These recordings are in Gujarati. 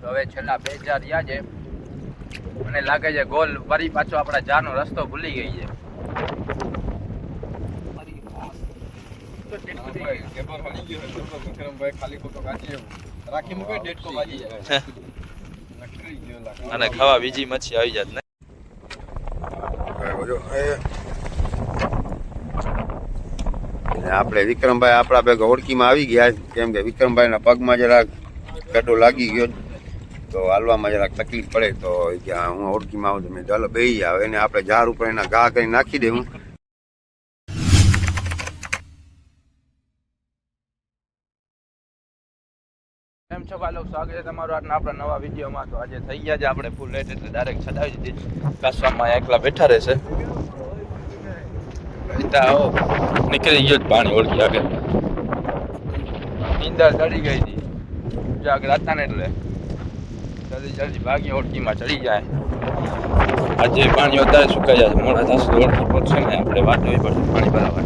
તો હવે છેલ્લા 2000 રહ્યા છે. મને લાગે છે ગોલ ફરી પાછો આપણા જાનો રસ્તો ભૂલી ગઈ છે. અને ખાવા બીજી મચ્છી આવી જાત ને. આપણે વિક્રમભાઈ આપણા ભેગા ઓળખીમાં આવી ગયા, કેમ કે વિક્રમભાઈના પગમાં જરાક ગડો લાગી ગયો તો હાલવામાં જરાક તકલીફ પડે, તો હું ઓળખીમાં આવું તો મેં ચાલો બેસી જાવ, એને આપણે ઝાડ ઉપર એના ઘા કરી નાખી દેવું. કેમ છો ભાઈ લોકો, સ્વાગત છે તમારું આજના આપણા નવા વિડીયોમાં. તો આજે થઈ ગયા છે આપણે ફૂલ લેટ, એટલે ડાયરેક્ટ ચડાવી દીધી. કાસવામાં એકલા બેઠા રહેશે. નીકળી ગયો પાણી ઓળખી આગળ, નીંદર ચડી ગઈ હતી આગળ હતા ને, એટલે જલ્દી જલ્દી ભાગી ઓળખીમાં ચડી જાય. આજે પાણી વધારે સુકાઈ જાય, મોડા થશે તો ઓળખી પહોંચશે ને આપણે વાટ જોવી પડશે પાણી ભરાવા.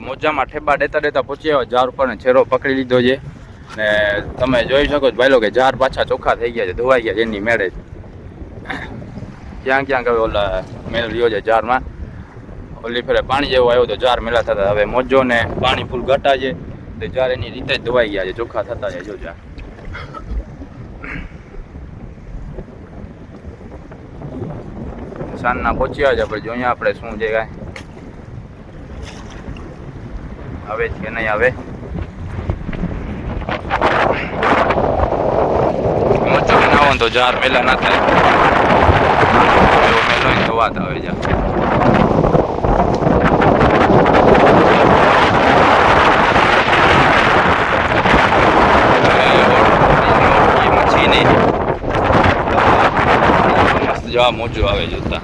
મોજામાં ઠેબા દેતા દેતા પહોંચી આવ્યો ઝાડ ઉપર ને છેરો પકડી લીધો છે. ને તમે જોઈ શકો છો ભાઈ લોકો કે ઝાડ પાછા ચોખ્ખા થઈ ગયા છે, ધોવાઈ ગયા છે એની મેળે. ક્યાં ક્યાંક હવે ઓલા મેળ રહ્યો છે ઝાડમાં. ઓલી ફેરે પાણી જેવું આવ્યું તો ઝાડ મેળા થતા, હવે મોજો ને પાણી ફૂલ ઘટા છે તો ઝાડ એની રીતે જ ધોવાઈ ગયા છે, ચોખ્ખા થતા છે. જો ઝાડ સાંજના પહોંચી આવ્યા છે આપણે, જોઈએ આપણે શું છે કાંઈ આવે છે કે નહીં આવે. મોચો બનાવો તો ઝાડ મેલા ના થાય, એવો મેલો તો વાત આવે છે. મચ્છી નહીં મસ્ત જવા મોજું આવે જોતા.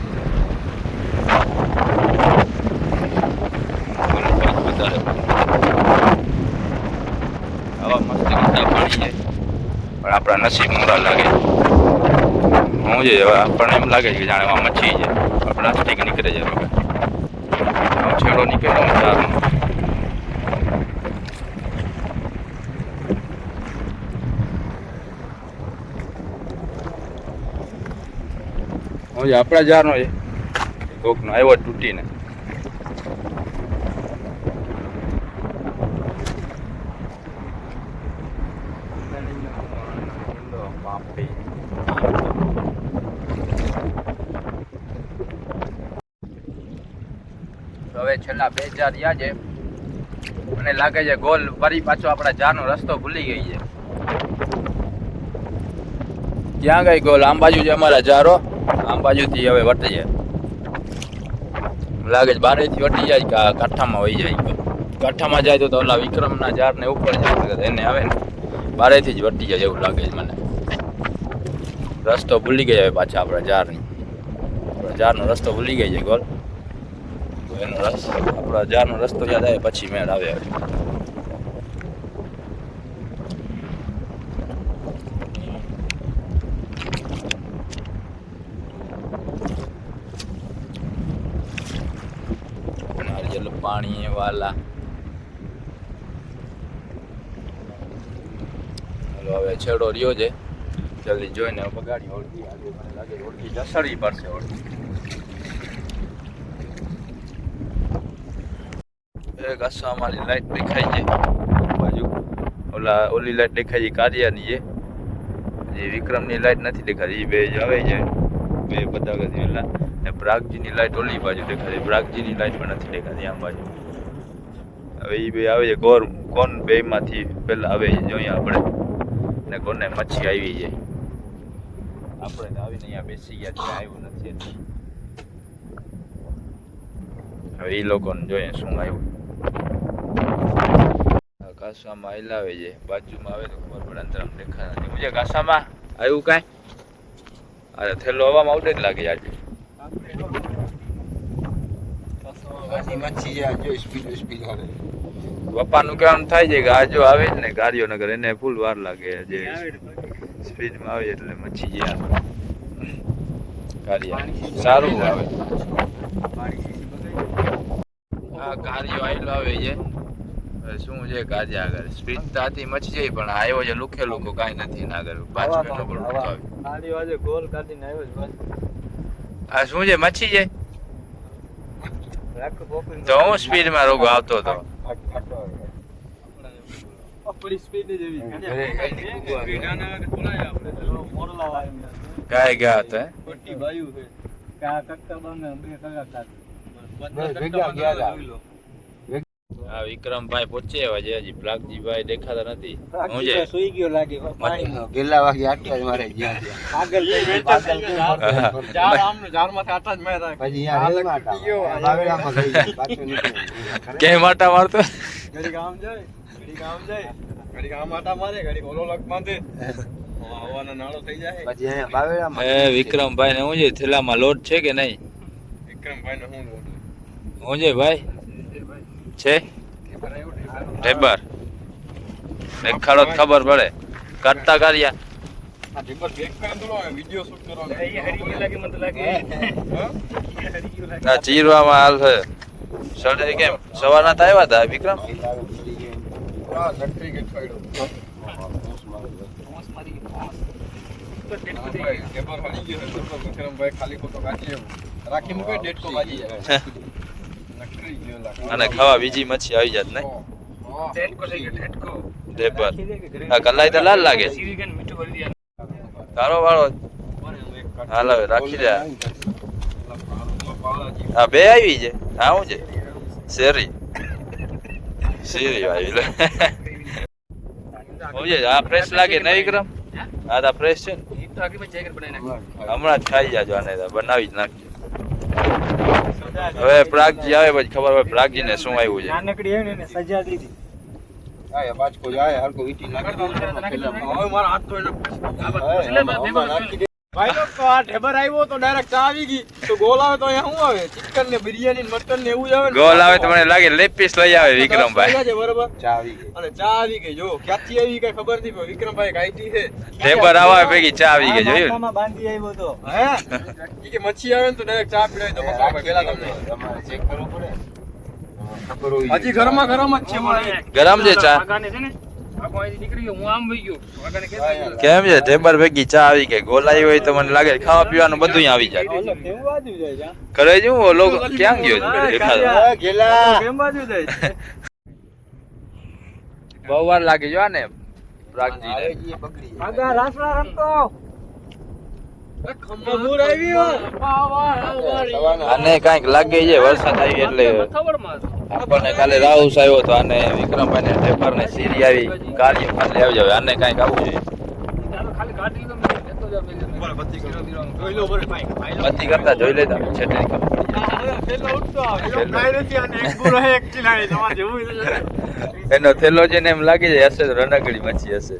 આવા મસ્ત ગંદા પાણી છે, પણ આપણા નસીબ મોડા લાગે. હું છે આપણને એમ લાગે છે કે જાણે મચ્છી છે, પ્લાસ્ટિક નીકળે છે, છેડો નીકળે ઝાડનો. હું છે આપણા ઝાડનો છે, કોકનો આવ્યો તૂટીને. હવે છેલ્લા 2000 રહ્યા છે. મને લાગે છે ગોલ ફરી પાછો આપણા જાનો રસ્તો ભૂલી ગઈ છે. ક્યાં ગઈ ગોલ? આમ બાજુ છે અમારા જારો, આમ બાજુથી હવે વટી જાય લાગે છે, બારેથી વટી જાય કે કાંઠામાં વહી જાય. કાંઠામાં જાય તો ઓલા વિક્રમના ઝાડને ઉપર જાય, એને આવે ને બારેથી જ વટી જાય એવું લાગે છે મને. રસ્તો ભૂલી ગયા પાછા આપણા ઝાડનો રસ્તો ભૂલી ગઈ છે ગોલ. એનો રસ્તો આપણા ઝાડનો રસ્તો યાદ આવે પછી મેળ આવે. પાણી વાલા હવે છેડો રહ્યો છે, જલ્દી જોઈને બગાડી ઓળખી આજે મને લાગે ઓળખી જસડવી પડશે. એક આસો અમારી લાઈટ દેખાય છે બાજુ, ઓલી લાઈટ દેખાય છે કાર્યાની છે, જે વિક્રમની લાઈટ નથી દેખાતી. એ બે આવે છે બે બધા પેલા ને બ્રાગજીની લાઈટ ઓલી બાજુ દેખાય છે, બ્રાગજીની લાઈટ પણ નથી દેખાતી આમ બાજુ. હવે એ બે આવે છે, કોણ બે માંથી પેલા આવે છે જોઈએ આપણે, ને કોને મચ્છી આવી છે. આપણે આવીને અહીંયા બેસી ગયા ત્યાં આવ્યું નથી, હવે એ લોકોને જોઈએ શું આવ્યું. કાસામાં હલાવે છે, બાજુમાં આવે તો ખબર પડે, અંતર દેખાય નથી. મુજે કાસામાં આવ્યું કાંઈ? અરે થેલો હવામાં આવડે જ લાગે આજે. પપ્પાનું કહેવાનું થાય છે કે આ જો આવે જ ને ગાડીઓ નગર એને ફૂલ વાર લાગે, જે સ્પીડમાં આવે એટલે મચ્છી જે આવે. કારિયા સારું આવે આ કાર્યો આયલો આવે છે હવે શું છે કારિયા આગળ સ્પીડ તો આથી મચી જાય પણ આવ્યો છે લુખે લુખો કાંઈ નથી ના આગળ 5 મિનિટ ઉપર આવે ગાડી વાજે ગોલ કાઢીને આવ્યો છે આ શું છે મચી જાય રાખ પોપડી તો હું સ્પીડમાં રોગો આવતો હતો આપણી સ્પીડ જેવી વિડાના કે બોલાય આપણે મોરલા વાળી કાંઈ ગયા હતો હે ખોટી વાયુ છે કા કક્કા બને 2 કલાક આ વિક્રમભાઈ પહોંચે એવા છે હજી પ્રાગજીભાઈ દેખાતા નથી હું છે સુઈ ગયો લાગે પાણીમાં ગેલા વાગી આટલા જ મારે જ્યાં આગળ ઝાડ આમને ઝાડમાંથી આટા જ માર્યા પછી અહીંયા બાવેડામાં ગઈ પાછો નીકળ્યો કે માટા મારતો ઘડી ગામ જાય ઘડી ગામ આટા મારે ઘડી ઓલો લગ બાંધે હવાનો નાળો થઈ જાય પછી અહીંયા બાવેડામાં એ વિક્રમભાઈ ને હું છે થેલામાં લોટ છે કે નહીં વિક્રમભાઈ ને હું હું છે ભાઈ છે ટેબર દેખાડો તો ખબર પડે કરતા કાર્યા આ ટેબર બેક કરી દો વિડિયો શૂટ કરવાનો એ હરી લાગે મને લાગે આ ચીરવામાં હાલ છે સડે કેમ સવારના તો આવ્યા હતા વિક્રમ આ ગટરી કે છોડ્યો તો ટેબર હરી ગયો છે તો વિક્રમભાઈ ખાલી કોતો કાઢી લેવો રાખી મૂકે ડેટ તો વાજી જાય નકરી ગયો લાગે અને ખાવા બીજી મચ્છી આવી જાત નહીં ટેટકો થઈ ગયો ટેટકો ટેબર આ કલાઈ તો લાલ લાગે સીવીગન મીઠું ભરી દે તારો વાળો હાલ હવે રાખી દે આ બે આવી છે હા હું છે શેરી આવી લે હું છે આ ફ્રેશ લાગે નહીં વિક્રમ આ તો ફ્રેશ છે ને હમણાં જ ખાઈ જાજો આને તો બનાવી જ નાખજો હવે પ્રાગજી આવે પછી ખબર હોય પ્રાગજી ને શું આવ્યું છે નાનકડી હે ને એને સજા દીધી આય બાજકો જાય હરકો વીટી નાખી દો હવે મારા હાથ તો એને નાખી દે ભાઈ તો આ ઢેબર આવ્યો તો ડાયરેક્ટ ચા આવી ગઈ તો ગોલ આવે તો અહીંયા શું આવે ચિકન ને બિરયાની ને મટન ને એવું જ આવે ને ગોલ આવે તો મને લાગે લેગ પીસ લઈ આવે વિક્રમભાઈ છે બરાબર ચા આવી ગઈ અને ચા આવી ગઈ જો ક્યાંથી આવી કઈ ખબર નહીં પણ વિક્રમભાઈ ગાયતી છે ટેબર આવે ભેગી ચા આવી ગઈ જોયું બાંધી આવ્યો તો હે ઈ કે મચ્છી આવે ને તો ડાયરેક્ટ ચા પીડાવી દો મકાભાઈ પેલા તમને તમારે ચેક કરવું પડે ખબર હોય હજી ઘરમાં જ છે મને ગરમ છે ચા વાગાને છે ને આખો અહીંથી નીકળી ગયો હું આમ વઈ ગયો વાગાને કે કેમ છે ટેબર ભેગી ચા આવી ગઈ ગોલાઈ હોય તો મને લાગે ખાવા પીવાનું બધું અહીં આવી જાય કેમ બાજુ જાય જા કરે જો ઓલો ક્યાં ગયો દેખાતો ગેલા કેમ બાજુ જાય બહુ વાર લાગી જો ને પ્રાગજી ને બકરી આગા રાસડા રમતો ખમૂર આવ્યો આને કાંઈક લાગે છે વરસાદ આવી એટલે આપણને કાલે રાહુસ આવ્યો તો આને વિક્રમભાઈ ને ટેબર ને સીરી આવી કાર્ય ખાલી આવી જાવ આને કાંઈક આવવું જોઈએ બત્તી કરતા જોઈ લેતા છેટરી ખબર એનો થેલો છે ને એમ લાગે છે હશે તો રણકડી મચ્છી હશે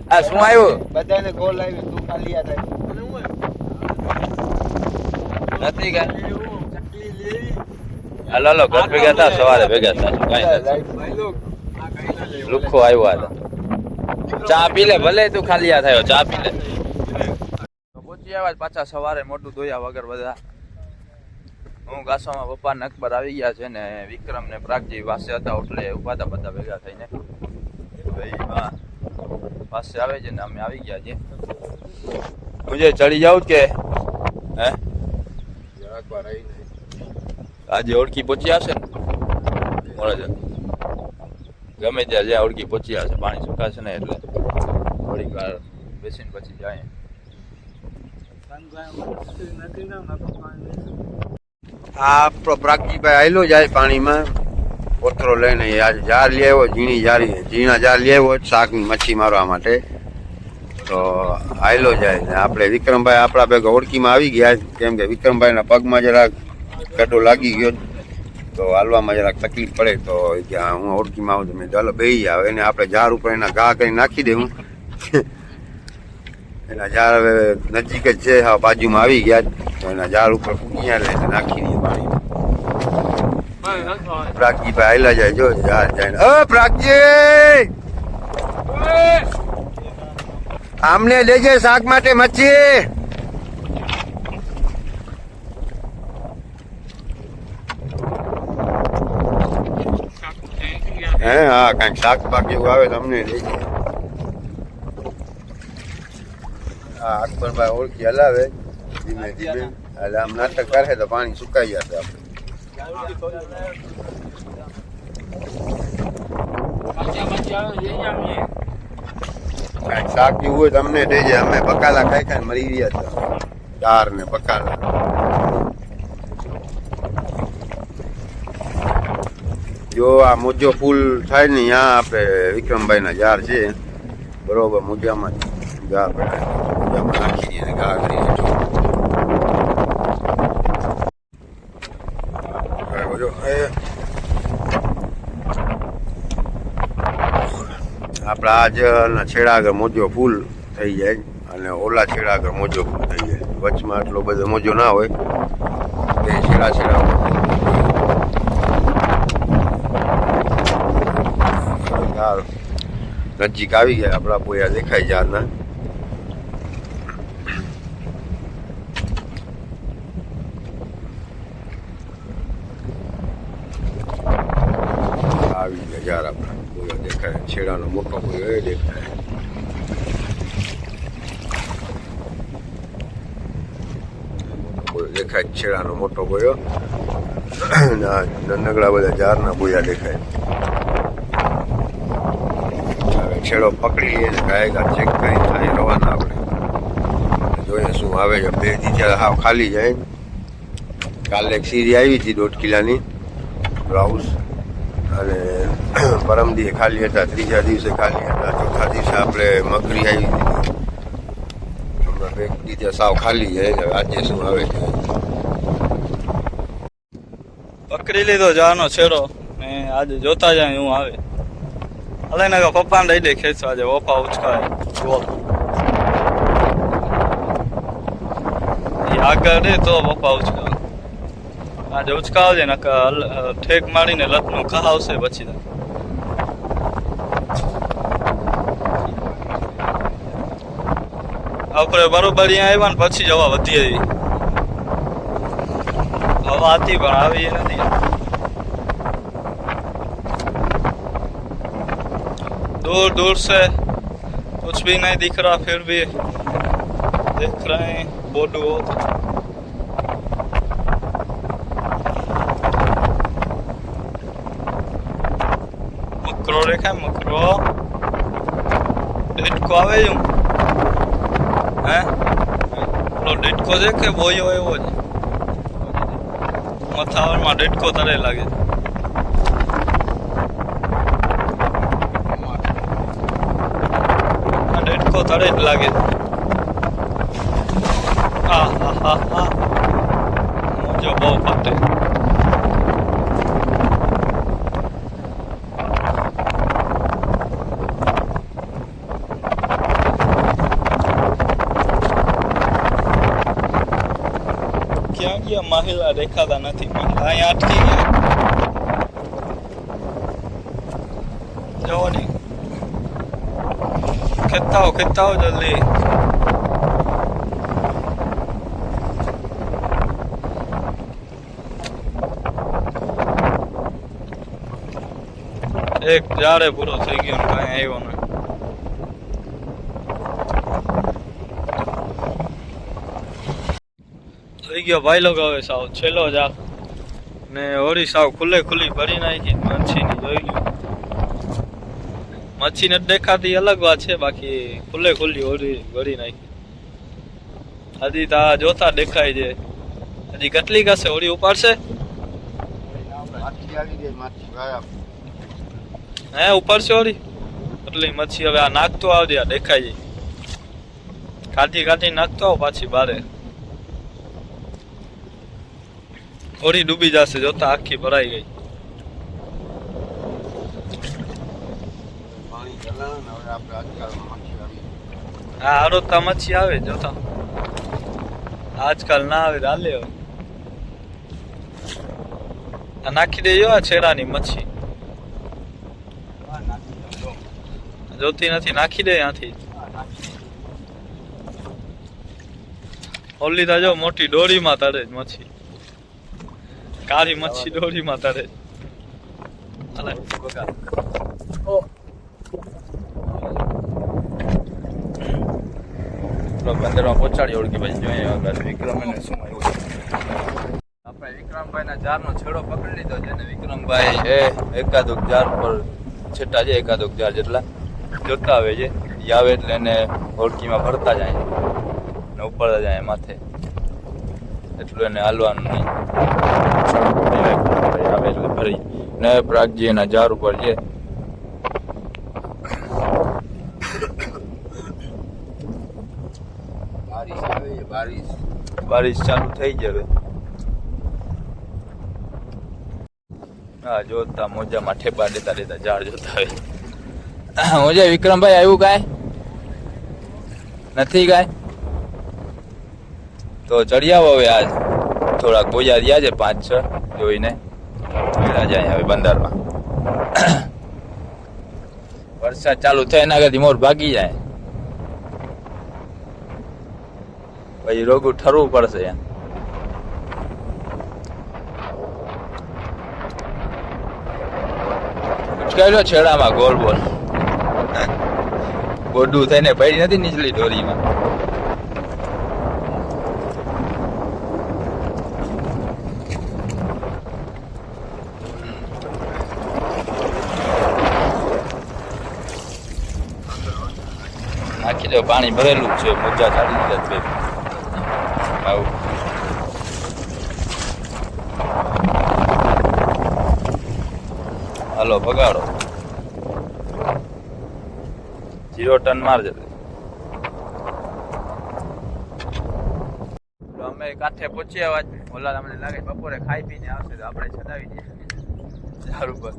આ શું આવ્યું બધાને ગોલ આવી તું ખાલી આ થાય નથી કાંઈ હાલો હાલો ઘર ભેગા થા સવારે ભેગા થા કાંઈ નથી લુખો આવ્યો આ ચા પી લે ભલે તું ખાલી આ થયો ચા પી લે પહોંચી આવ્યા પાછા સવારે મોટું ધોયા વગર બધા હું ગાસામાં પપ્પા ને અકબર આવી ગયા છે ને વિક્રમ ને પ્રાગજી પાસે હતા એટલે ઉભા હતા બધા ભેગા થઈને ભાઈ હા પાસે આવે છે ને અમે આવી ગયા છીએ હું જે ચડી જાઉં કે હે આજે ઓળખી પહોંચી આવશે ને મળે છે ગમે ત્યાં જ્યાં ઓળખી પહોંચી આવશે પાણી સુકાશે ને એટલે થોડીક વાર બેસીને પછી જાય આપણો પ્રાગજીભાઈ આયલો જાય પાણીમાં પોતરો લઈને જાર લઈ આવ્યો ઝીણા જાર લઈ આવ્યો શાકની મચ્છી મારવા માટે તો આયલો જાય ને આપણે વિક્રમભાઈ આપણા ભેગા ઓળખીમાં આવી ગયા કેમ કે વિક્રમભાઈના પગમાં જરાક ગડો લાગી ગયો તો હાલવામાં જરાક તકલીફ પડે તો કે હું ઓળખીમાં આવું તો મેં ચાલો બેસી આવે એને આપણે ઝાર ઉપર એના ઘા કરી નાખી દેવું એના ઝાડ હવે નજીક જ છે હા બાજુમાં આવી ગયા તો એના ઝાડ ઉપર અહીંયા લઈને નાખી દઈએ પાણીમાં પ્રાગજીભાઈ હાલ્યા જાય જો ઝાડ જાય પ્રાગજી આમને લેજે શાક માટે મચ્છી. હે હા કઈક શાક પાક એવું આવે તો અમને લેજે. હા અકબરભાઈ ઓળખી હલાવે ધીમે ધીમે. એટલે આમ નાટક કરે તો પાણી સુકાઈ જશે આપણે. કઈક શાક જેવું હોય તો અમને દેજે. અમે બકાલા ખાઈ ખાઈ મરી ગયા હતા. ચાર ને બકાલા. જો આ મોજો ફૂલ થાય ને ત્યાં આપણે વિક્રમભાઈ ના ઝાડ છે બરોબર. મોજામાં ઝાડ મોજામાં નાખી દઈએ ઘા કરી આપણા આજ છેડા આગળ મોજો ફૂલ થઈ જાય અને ઓલા છેડા આગળ મોજો ફૂલ થઈ જાય. વચમાં આટલો બધો મોજો ના હોય. બે છેડા છેડા નજીક આવી ગયા આપણા પોયા દેખાય ઝાડના. આવી ગયા ઝાડ આપણા પોયા દેખાય. છેડાનો મોટો પોયો એ દેખાય. દેખાય છેડાનો મોટો પોયો. નનગડા બધા ઝાડના પોયા દેખાય. છેડો પકડી લઈએ ને ગાયગા ચેક કરી થાય રવાના આપણે. જોઈએ શું આવે છે. બે દી હાવ ખાલી જાય. કાલે એક સીરી આવી હતી 1.5 કિલાની બ્લાઉઝ અને પરમદીએ ખાલી હતા. ત્રીજા દિવસે ખાલી હતા. ચોથા દિવસે આપણે મગરી આવી હતી. હમણાં બે દીધા સાવ ખાલી જાય. આજે શું આવે છે. પકડી લીધો જાનો છેડો ને આજે જોતા જાય હું આવે. અલે ને પપ્પાને દઈ દે ખેંચવા આજે પપ્પા ઉચકાય ગોળ આગળ દે તો પપ્પા ઉચકાવે. આજે ઉચકાવજે ને ઠેક મારીને લતનું ખાવશે પછી. આપણે બરોબર અહીંયા આવ્યા ને પછી જવા વધી આવી. હવા હતી પણ આવી નથી. दूर दूर से कुछ भी नहीं दिख रहा फिर भी देख रहे हैं बोर्ड वो. मकरो देखा मकरो डेटको આવે હું હે લો ડેટકો છે કે બોયો એવો છે. મથાવરમાં ડેટકો તરે લાગે. તળે જ લાગે. હા હા હા હા મોજો બહુ ફાટે. ક્યાં ગયા મહિલા દેખાતા નથી. અહીંયા અટકી ગયા. જવો નહીં. ખેંચતા હો જલ્દી. એક ઝાડે પૂરો થઈ ગયો ને કાંઈ આવ્યો ને. થઈ ગયો ભાઈ લોકો. હવે સાવ છેલ્લો ઝાડ ને હોળી સાવ ખુલ્લી ભરી નાખી મચ્છીની. જોઈ ગયું મચ્છી નથી દેખાતી અલગ વાત છે. બાકી ખુલ્લી હોળી ભરી નાખી. હજી તા જોતા દેખાય છે. હજી કેટલી હશે હોળી ઉપાડશે. હે ઉપાડશે હોળી એટલી મચ્છી. હવે આ નાખતો આવજે. આ દેખાય છે કાઢી નાખતો આવ પાછી બારે. હોળી ડૂબી જશે. જોતા આખી ભરાઈ ગઈ. હા હરોતા મચ્છી આવે જોતા. આજકાલ ના આવે હાલે. હવે નાખી દેજો આ છેડાની મચ્છી. જોતી નથી નાખી દે ત્યાંથી. ઓલી તા જો મોટી દોરીમાં તરે જ મચ્છી, કાળી મચ્છી દોરીમાં તરે જ. હાલે. બંદરમાં પહોંચાડી ઓળખી ભાઈ જોઈએ આગળ વિક્રમ એને શું આવ્યું આપણે વિક્રમભાઈ ના જાર નો છેડો પકડી લીધો છે ને વિક્રમભાઈ એ એકાદુક જાર પર છેટા છે, એકાદુક જાર જેટલા જોતા આવે છે. ઈ આવે એટલે એને હોડકીમાં ભરતા જાય ને ઉપરતા જાય માથે, એટલું એને હાલવાનું નહીં. છેડો પકડી ભાઈ આવે એટલે ભરી ને પ્રાગજી એના જાર ઉપર છે. બારિશ ચાલુ થઈ જાય. હા જોતા મોજામાં ઠેબા દેતા દેતા ઝાડ જોતા હોય. મોજા વિક્રમભાઈ આવ્યું કાંઈ નથી કાંઈ? તો ચડી આવો હવે. આજ થોડાક બોજા રહ્યા છે 5-6 જોઈને જાય હવે બંદરમાં. વરસાદ ચાલુ થાય એના આગળથી મોર ભાગી જાય પછી રોગું ઠરવું પડશે એમ. ઉચકાયેલો છેડામાં ગોળ બોલ ગોડું થઈને પડી નથી નીચલી દોરીમાં. નાખી દો, પાણી ભરેલું છે, મોજા ચાલી દીધા છે. આવું હાલો ભગાડો, 0 ટન મારજે. અમે કાંઠે પહોંચ્યા આજ. ઓલા અમને લાગે બપોરે ખાઈ પીને આવશે તો આપણે છડાવી દઈએ ઝાડ ઉપર.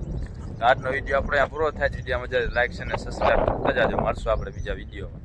આજનો વિડીયો આપણે અહીંયા પૂરો થાય. વિડીયો મજા લાઈક છે અને સબસ્ક્રાઈબ કરતા જાજો. મળશું આપણે બીજા વિડીયોમાં.